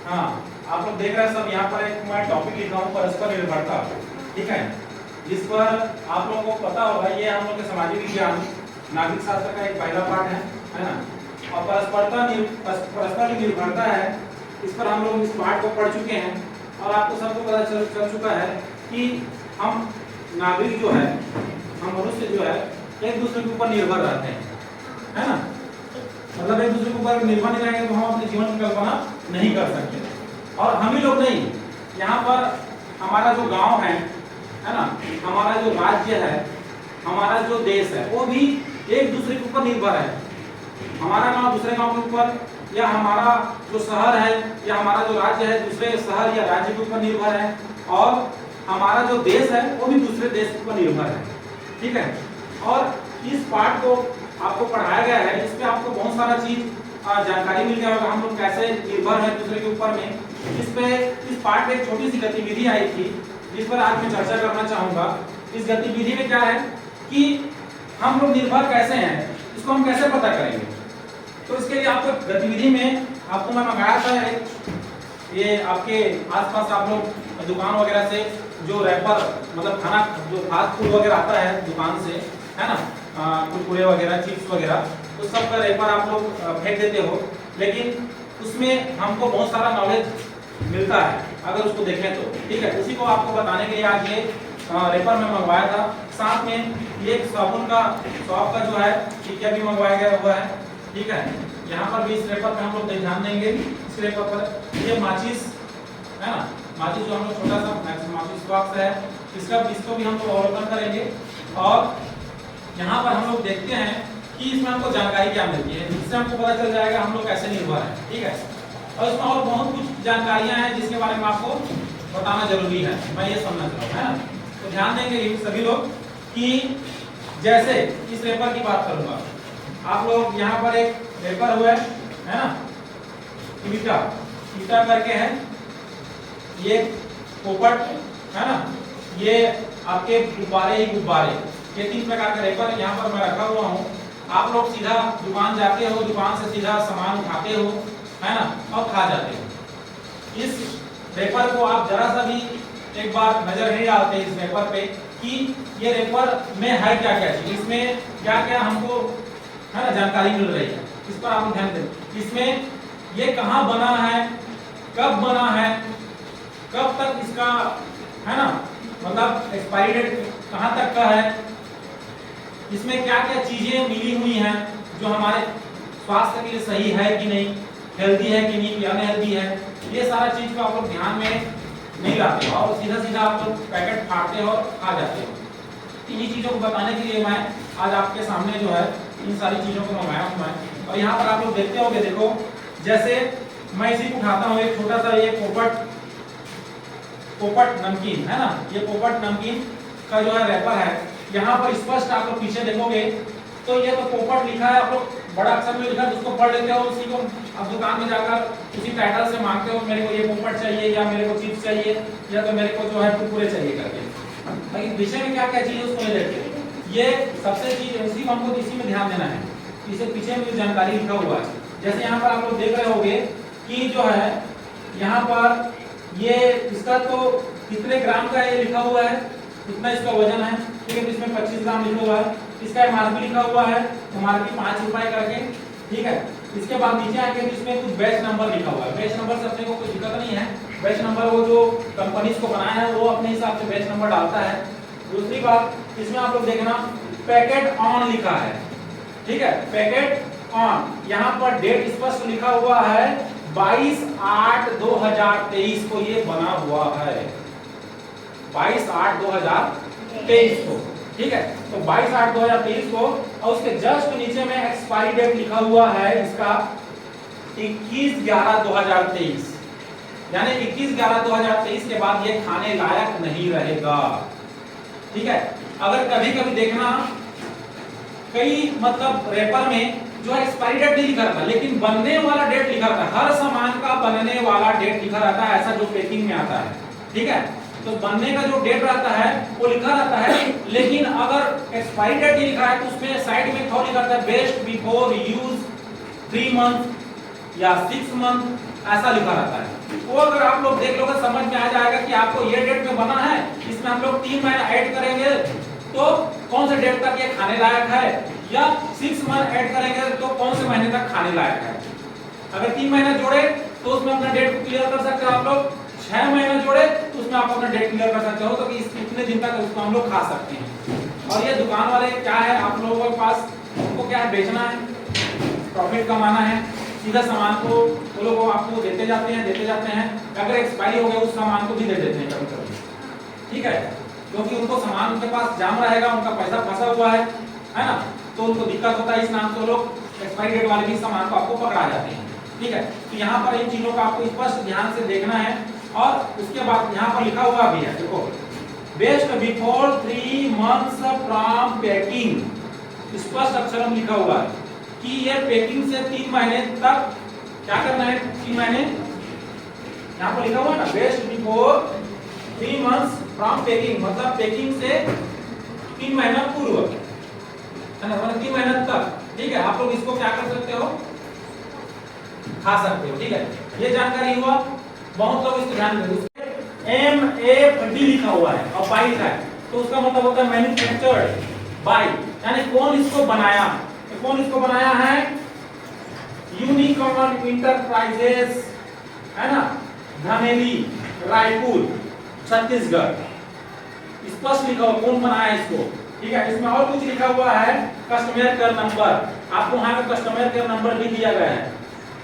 हाँ, आप लोग देख रहे हैं सब, यहाँ पर एक मैं टॉपिक लिखा हूँ परस्पर निर्भरता, ठीक है, जिस पर आप लोगों को पता होगा ये हम लोग के सामाजिक विज्ञान नागरिक शास्त्र का एक पहला पाठ है ना। और परस्पर निर्भरता है, इस पर हम लोग इस पाठ को पढ़ चुके हैं और आपको सबको पता चल चुका है कि हम नागरिक जो है, हम मनुष्य जो है एक दूसरे के ऊपर निर्भर रहते हैं, है ना। मतलब एक दूसरे के ऊपर निर्भर नहीं रहेंगे तो हम अपने जीवन की कल्पना नहीं कर सकते। और हम ही लोग नहीं, यहाँ पर हमारा जो गांव है ना, हमारा जो राज्य है, हमारा जो देश है, वो भी एक दूसरे के ऊपर निर्भर है। हमारा गांव दूसरे गांव के ऊपर, या हमारा जो शहर है या हमारा जो राज्य है दूसरे शहर या राज्य के ऊपर निर्भर है, और हमारा जो देश है वो भी दूसरे देश के ऊपर निर्भर है, ठीक है। और इस पाठ को आपको पढ़ाया गया है, इसमें आपको बहुत सारा चीज जानकारी मिल गया होगा हम लोग कैसे निर्भर है दूसरे के ऊपर में। इस पाठ में एक छोटी सी गतिविधि आई थी जिस पर आज मैं चर्चा करना चाहूंगा। इस गतिविधि में क्या है कि हम लोग निर्भर कैसे हैं, इसको हम कैसे पता करेंगे। तो इसके लिए आपको गतिविधि में आपको मैं मंगाया था ये आपके आसपास आप लोग दुकान वगैरह से जो रैपर, मतलब खाना जो फास्ट फूड वगैरह आता है दुकान से, है ना, कुरकुरे वगैरह, चिप्स वगैरह, तो सब का रैपर आप लोग फेंक देते हो, लेकिन उसमें हमको बहुत सारा नॉलेज मिलता है अगर उसको देखें तो, ठीक है। उसी को आपको बताने के लिए आज ये रैपर में मंगवाया था। साथ में ये साबुन का शॉप का जो है टिकिया भी मंगवाया गया हुआ है, ठीक है। यहाँ पर भी इस रैपर पे हम लोग ध्यान देंगे। इस रैपर पर ये माचिस है ना, माचिस जो हम लोग छोटा सा माचिस बॉक्स है, इसको भी हम लोग अवलोकन करेंगे। और यहाँ पर हम लोग देखते हैं कि इसमें हमको जानकारी क्या मिलती है, जिससे हमको पता चल जाएगा हम लोग कैसे निर्भर है, ठीक है। और इसमें और बहुत कुछ जानकारियां हैं जिसके बारे में आपको बताना जरूरी है, मैं ये समझना चाहूँ, है ना। तो ध्यान देंगे सभी लोग कि जैसे इस रैपर की बात करूंगा, आप लोग यहाँ पर एक रैपर हुआ है ना, ईटा करके है, ये पोपट है ना, ये आपके गुब्बारे ही गुब्बारे, ये 3 प्रकार के रैपर यहाँ पर मैं रखा हुआ हूँ। आप लोग सीधा दुकान जाते हो, दुकान से सीधा सामान उठाते हो, है ना, और खा जाते हो। इस रैपर को आप जरा सा भी एक बार नजर नहीं डालते इस रैपर पे कि ये रैपर में है क्या क्या चीज, इसमें क्या क्या हमको है ना जानकारी मिल रही है, इस पर आप ध्यान दें। इसमें ये कहाँ बना है, कब बना है, कब तक इसका है ना, मतलब एक्सपायरी डेट कहाँ तक का है, इसमें क्या क्या चीजें मिली हुई हैं जो हमारे स्वास्थ्य के लिए सही है कि नहीं, हेल्दी है कि नहीं, अनहेल्दी है, ये सारा चीज को आप लोग ध्यान में नहीं लाते हो और सीधा सीधा आप लोग पैकेट फाड़ते हो और खा जाते हो। इन्हीं चीजों को बताने के लिए मैं आज आपके सामने जो है इन सारी चीजों को मंगाया हूँ मैं। और यहाँ पर आप लोग देखते होंगे, देखो जैसे मैं इसी को उठाता हूँ, एक छोटा सा ये पोपट नमकीन है ना, ये पोपट नमकीन का जो है रैपर है। यहाँ पर स्पष्ट आप लोग पीछे देखोगे तो ये तो पोपट लिखा है, आप लोग बड़ा अक्षर में लिखा है, उसको पढ़ लेते हो, उसी को अब दुकान में जाकर उसी टाइटल से मांगते हो मेरे को ये पोपट चाहिए, या मेरे को चिप्स चाहिए, या तो मेरे को जो है कुरकुरे चाहिए करके। लेकिन विषय में क्या क्या चीज है उसको नहीं देखते। ये सबसे चीज उसी को हमको इसी में ध्यान देना है, इसे पीछे में जो जानकारी लिखा हुआ है। जैसे यहाँ पर आप लोग देख रहे होंगे कि जो है यहाँ पर ये इसका तो कितने ग्राम का ये लिखा हुआ है, कितना इसका वजन है, ठीक है। इसमें 25 ग्राम लिखा हुआ है, इसका एमआरपी लिखा हुआ है, एमआरपी 5 रुपए करके, ठीक है। इसके बाद नीचे आके इसमें कुछ बैच नंबर लिखा हुआ है, बैच नंबर से अपने को कोई दिक्कत नहीं है, बैच नंबर वो जो कंपनी इसको बनाया है वो अपने हिसाब से बैच नंबर डालता है। दूसरी बात, इसमें आप लोग देखना पैकेट ऑन लिखा है, ठीक है, पैकेट ऑन। यहाँ पर डेट स्पष्ट लिखा हुआ है 22/8/2023 को ये बना हुआ है, 22/8/2023 को, ठीक है। तो 22/8/2023 को, और उसके जस्ट नीचे में एक्सपायरी डेट लिखा हुआ है इसका 21/11/2023, यानी 21/11/2023 के बाद ये खाने लायक नहीं रहेगा, ठीक है। अगर कभी कभी देखना कई मतलब रैपर में जो है एक्सपायरी डेट नहीं लिखा रहता, लेकिन बनने वाला डेट लिखा रहता है, हर सामान का बनने वाला डेट लिखा रहता है, ऐसा जो पैकिंग में आता है, ठीक है। तो बनने का जो डेट रहता है वो लिखा रहता है, लेकिन अगर एक्सपायरी डेट लिखा है तो उसमें साइड में लिखा रहता है बेस्ट बिफोर यूज 3 मंथ या 6 मंथ, ऐसा लिखा रहता है। वो अगर आप लोग देख लोगे समझ में आ जाएगा कि आपको ये डेट में बना है, इसमें हम लोग 3 महीना ऐड करेंगे तो कौन से डेट तक ये खाने लायक है, या 6 मंथ ऐड करेंगे तो कौन से महीने तक खाने लायक है। अगर 3 महीना जोड़े तो उसमें अपना डेट को क्लियर कर सकते हो आप लोग, 6 महीना जोड़े तो उसमें आप अपना डेट क्लियर कर सकते हो, तो कि इतने दिन तक उसको हम लोग खा सकते हैं। और ये दुकान वाले क्या है, आप लोगों के पास उनको क्या है, बेचना है, प्रॉफिट कमाना है, सीधा सामान को वो लोग आपको देते जाते हैं, अगर एक्सपायरी हो गया उस सामान को भी दे देते हैं कभी-कभी, ठीक है, क्योंकि उनको सामान उनके पास जाम रहेगा, उनका पैसा फंसा हुआ है ना, तो उनको दिक्कत होता है, इस नाम से वो लोग एक्सपायरी डेट वाले भी सामान को आपको पकड़ा जाते हैं, ठीक है। तो यहाँ पर इन चीजों का आपको स्पष्ट ध्यान से देखना है। और उसके बाद यहाँ पर लिखा हुआ भी है, देखो, best before 3 months from packing, स्पष्ट अक्षर में लिखा हुआ है कि ये पैकिंग से 3 महीने तक क्या करना है, 3 महीने यहाँ पर लिखा हुआ है ना, best before 3 months from packing, मतलब पैकिंग से 3 महीना पूर्व, है ना, मतलब 3 महीने तक, ठीक है। आप लोग इसको क्या कर सकते हो, खा सकते हो, ठीक है। ये जानकारी हुआ, बहुत लोग इसको ध्यान देते हैं। MAD लिखा हुआ है और बाई लिखा है, तो उसका मतलब होता है मैन्युफैक्चर्ड बाय, यानी कौन इसको बनाया, तो कौन इसको बनाया है, यूनिकॉर्न इंटरप्राइजेस, है ना, धनेली, रायपुर, छत्तीसगढ़, स्पष्ट लिखा हुआ कौन बनाया इसको, ठीक है। इसमें और कुछ लिखा हुआ है, कस्टमर केयर नंबर, आपको वहां पे कस्टमर केयर नंबर भी दिया गया है,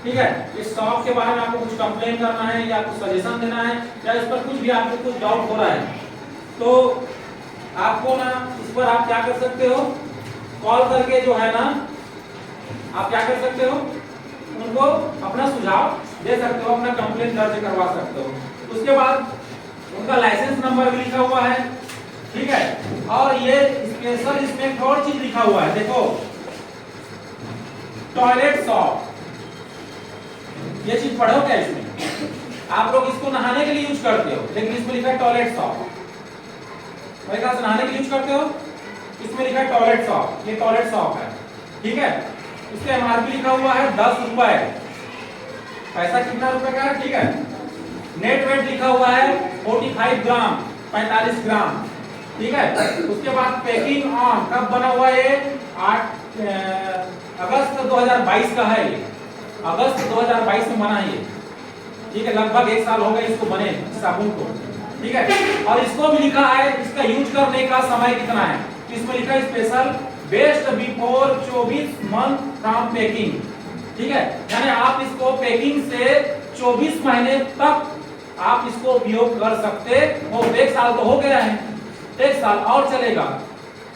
ठीक है। इस शॉप के बारे में आपको कुछ कंप्लेन करना है या कुछ सजेशन देना है, या इस पर कुछ भी आपको कुछ डाउट हो रहा है, तो आपको ना इस पर आप क्या कर सकते हो, कॉल करके जो है ना, आप क्या कर सकते हो, उनको अपना सुझाव दे सकते हो, अपना कंप्लेन दर्ज करवा सकते हो। उसके बाद उनका लाइसेंस नंबर भी लिखा हुआ है, ठीक है। और ये स्पेशल इसमें एक और चीज लिखा हुआ है, देखो, टॉयलेट शॉप, ये चीज पढ़ो क्या इसमें, आप लोग इसको नहाने के लिए यूज करते हो, लेकिन इसमें लिखा है टॉयलेट शॉप, मेरे ख्याल से नहाने के लिए यूज करते हो, इसमें लिखा है टॉयलेट शॉप, ये टॉयलेट शॉप है, ठीक है। इसका एमआरपी लिखा हुआ है 10 रुपए, पैसा कितना रुपए का है, ठीक है। नेट वेट लिखा हुआ है 45 ग्राम, 45 ग्राम, ठीक है। उसके बाद पैकिंग ऑन, कब बना हुआ है, 8 अगस्त 2022 का है, ये अगस्त 2022 में बना है ये, ठीक है। लगभग 1 साल हो गया इसको बने साबुन को, ठीक है। और इसको भी लिखा है इसका यूज करने का समय कितना है, तो इसमें लिखा है special best before 24 month from packing, ठीक है। यानी आप इसको पैकिंग से 24 महीने तक आप इसको उपयोग कर सकते हो। 1 साल तो हो गया है, 1 साल और चलेगा,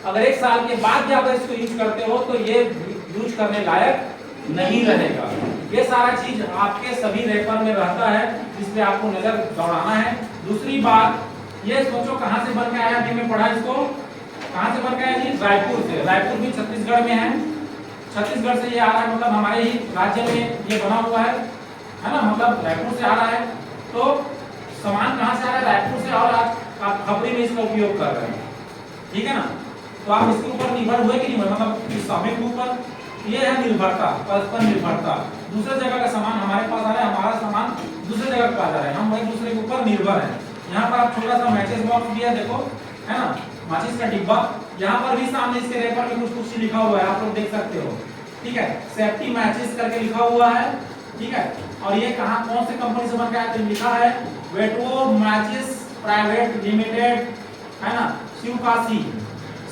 अगर 1 साल के बाद भी आप इसको यूज करते हो तो ये यूज करने लायक नहीं रहेगा। ये सारा चीज आपके सभी रेफर में रहता है, जिसपे आपको नजर दौड़ाना है। दूसरी बात, ये सोचो कहां से बन के आया, अभी मैं पढ़ा इसको, कहां से बन के आया जी, रायपुर से। रायपुर भी छत्तीसगढ़ में है, छत्तीसगढ़ से ये आ रहा है, मतलब हमारे ही राज्य में ये बना हुआ है ना, मतलब रायपुर से आ रहा है। तो सामान कहां से आ रहा है, रायपुर से, और आप खबरी में इसका उपयोग कर रहे हैं, ठीक है ना। तो आप इसके ऊपर निर्भर हुए कि नहीं, मतलब इस समय के ऊपर ये है निर्भरता, परस्पर निर्भरता। दूसरे जगह का सामान हमारे पास आ रहा है, हमारा सामान दूसरे जगह पे आ जा रहा है, हम वही दूसरे के ऊपर निर्भर है। यहाँ पर आप छोटा सा मैचेस बॉक्स भी है, देखो, है ना, माचिस का डिब्बा, यहाँ पर भी सामने इसके रेपर में कुछ लिखा हुआ है, आप लोग देख सकते हो, ठीक है। सेफ्टी मैचेस करके लिखा हुआ है, ठीक है। और ये कहाँ कौन सी कंपनी से बन के आया, तो लिखा है वेटो मैचेस प्राइवेट लिमिटेड, है ना, शिवकाशी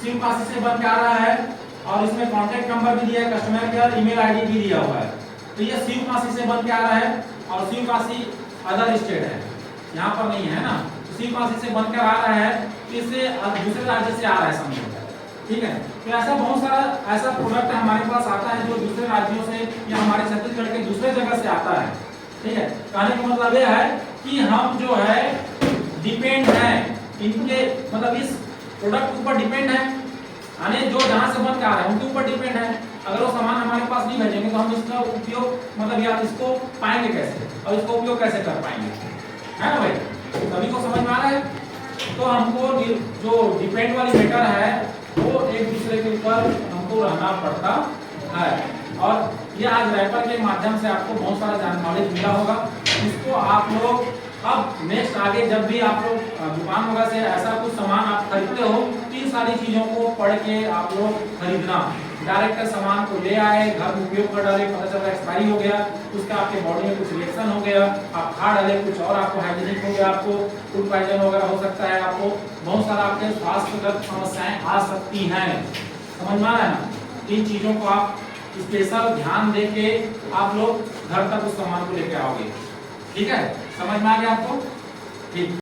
से बन के आ रहा है। और इसमें कांटेक्ट नंबर भी दिया है, कस्टमर केयर ईमेल आईडी भी दिया हुआ है। तो ये शिवकाशी से बन के आ रहा है, और शिवकाशी अदर स्टेट है, यहाँ पर नहीं है ना, तो शिवकाशी से बनकर आ रहा है, इससे दूसरे राज्य से आ रहा है समझो, ठीक है। तो ऐसा बहुत सारा ऐसा प्रोडक्ट हमारे पास आता है जो दूसरे राज्यों से या हमारे छत्तीसगढ़ के दूसरे जगह से आता है, ठीक है। कहने का मतलब यह है कि हम जो है डिपेंड है इनके, मतलब इस प्रोडक्ट के ऊपर डिपेंड है, यानी जो जहां से बन के आ रहा है उनके ऊपर डिपेंड है। अगर वो सामान हमारे पास नहीं भेजेंगे तो हम इसका उपयोग, मतलब यार इसको पाएंगे कैसे और इसको उपयोग कैसे कर पाएंगे, है ना भाई, सभी को समझ में आ रहा है। तो हमको जो डिपेंड वाली मैटर है वो एक दूसरे के ऊपर हमको रहना पड़ता है। और ये आज रैपर के माध्यम से आपको बहुत सारा नॉलेज मिला होगा। इसको आप लोग अब नेक्स्ट आगे जब भी आप लोग दुकान वगैरह से ऐसा कुछ सामान आप खरीदते हो तो इन सारी चीजों को पढ़ के आप लोग खरीदना। डायरेक्ट सामान को ले आए, घर में उपयोग कर डाले, पता चला एक्सपायरी हो गया, उसका आपके बॉडी में कुछ रिएक्शन हो गया, आप खा डाले, कुछ और आपको हाइजीनिक हो गया, आपको फूड पॉइजन वगैरह हो सकता है, आपको बहुत सारा आपके स्वास्थ्यगत समस्याएं आ सकती हैं। समझ में आ रहा है ना? इन चीजों को आप स्पेशल ध्यान दे के आप लोग घर तक उस सामान को लेके आओगे। ठीक है, समझ में आ गया आपको? ठीक।